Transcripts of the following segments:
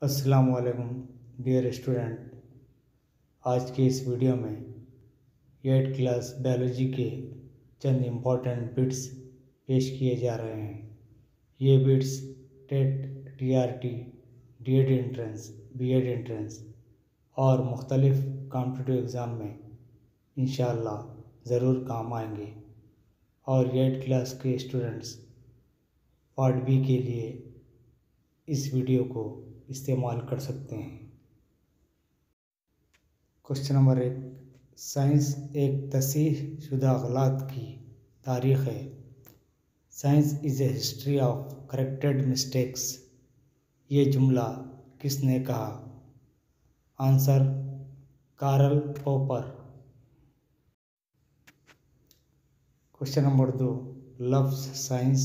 अस्सलाम वालेकुम dear student. आज के इस वीडियो में 8th क्लास बायोलॉजी के चंद इम्पॉर्टेंट बिट्स पेश किए जा रहे हैं। ये bits TET, TRT, DEd entrance, BEd entrance और मुख्तलिफ कॉम्पिटिटिव एग्ज़ाम में इंशाअल्लाह ज़रूर काम आएंगे और 8th क्लास के स्टूडेंट्स पार्ट बी के लिए इस वीडियो को इस्तेमाल कर सकते हैं। क्वेश्चन नंबर 1, साइंस एक तसीह शुदा गलत की तारीख़ है। Science is a history of corrected mistakes. ये जुमला किसने कहा? Answer Karl Popper. Question number 2, लफ्ज़ साइंस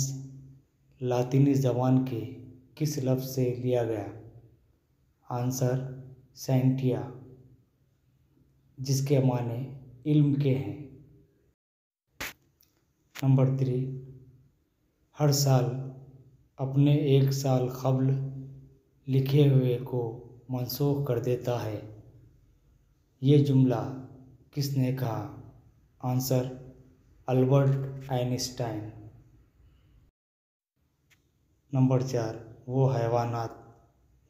लातीनी ज़बान के किस लफ्ज़ से लिया गया? आंसर साइंटिया, जिसके माने इल्म के हैं। नंबर 3, हर साल अपने एक साल क़ब्ल लिखे हुए को मनसूख कर देता है। ये जुमला किसने कहा? Answer Albert Einstein. नंबर 4, वो हैवानात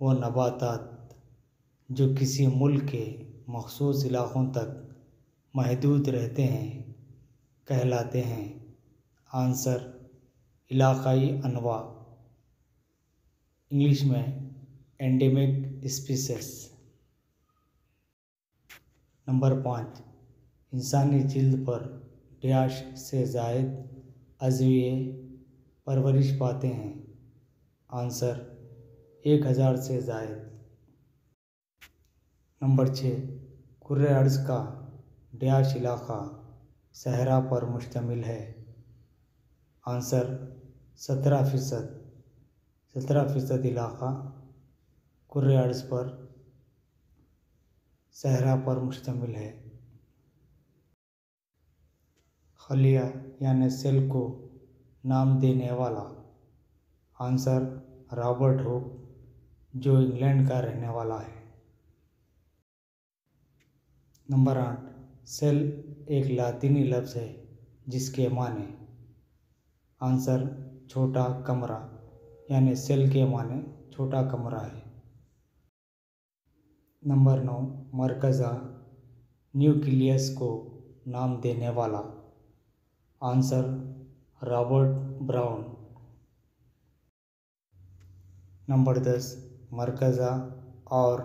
व नबातात जो किसी मुल्क के मख़सूस इलाक़ों तक महदूद रहते हैं कहलाते हैं। आंसर इलाक़ाई अनवा, इंग्लिश में एंडेमिक स्पीसीज। नंबर 5, इंसानी जिल्द पर डैश से ज़ायद अज़विये परवरिश पाते हैं। आंसर 1000 से ज़ायद। नंबर 6, कुर्रे अर्ज़ का डैश इलाक़ा सहरा पर मुश्तमिल है। आंसर 17% इलाक़ा कुर्रे अर्ज़ पर सहरा पर मुश्तमिल है। खलिया यानी सेल को नाम देने वाला? आंसर रॉबर्ट हुक, जो इंग्लैंड का रहने वाला है। नंबर 8, सेल एक लातीनी लफ्ज़ है जिसके माने? आंसर छोटा कमरा, यानी सेल के माने छोटा कमरा है। नंबर 9, मरकज़ा न्यूक्लियस को नाम देने वाला? Answer Robert brown. नंबर 10, मरकज़ा और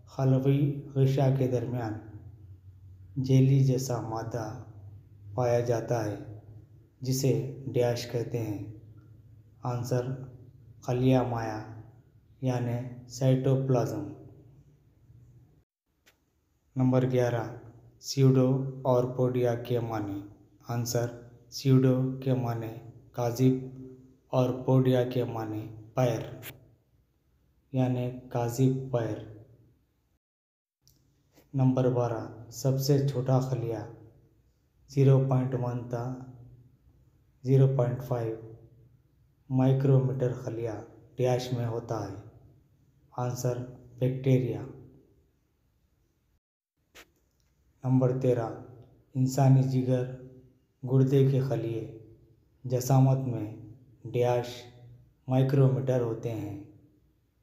खलवी ग़िशा के दरमियान जेली जैसा मादा पाया जाता है जिसे डैश कहते हैं। आंसर खलिया माया, यानी साइटोप्लाज्म। नंबर 11, स्यूडो और पोडिया के माने? आंसर स्यूडो के माने काज़िब और पोडिया के माने पैर, यानी काज़िब पैर। नंबर 12, सबसे छोटा खलिया 0.1 था 0.5 माइक्रोमीटर खलिया डैश में होता है। Answer bacteria. नंबर 13, इंसानी जिगर गुर्दे के खलिए जसामत में डैश माइक्रोमीटर होते हैं।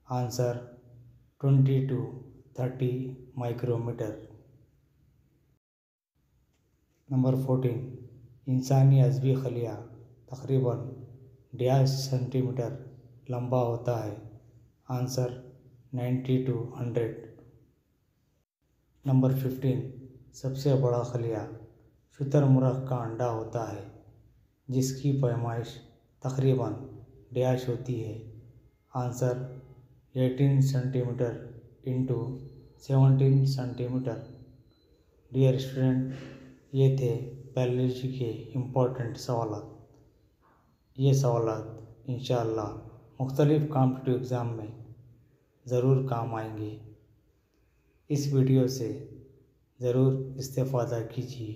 Answer 20 to 30 micrometer. नंबर 14, इंसानी अज़वी खलिया तकरीबन डैश सेंटीमीटर लंबा होता है। Answer 90 to 100। नंबर 15, सबसे बड़ा खलिया शुतुरमुर्ग का अंडा होता है जिसकी पैमाइश तकरीबन डैश होती है। Answer 18 centimetre into 17 centimetre. Dear student, ये थे बायोलॉजी के इम्पोर्टेंट सवाल। ये सवाल इंशाअल्लाह मुख्तलिफ़ कॉम्पिटिटिव एग्ज़ाम में ज़रूर काम आएंगे। इस वीडियो से ज़रूर इस्तेफ़ादा कीजिए।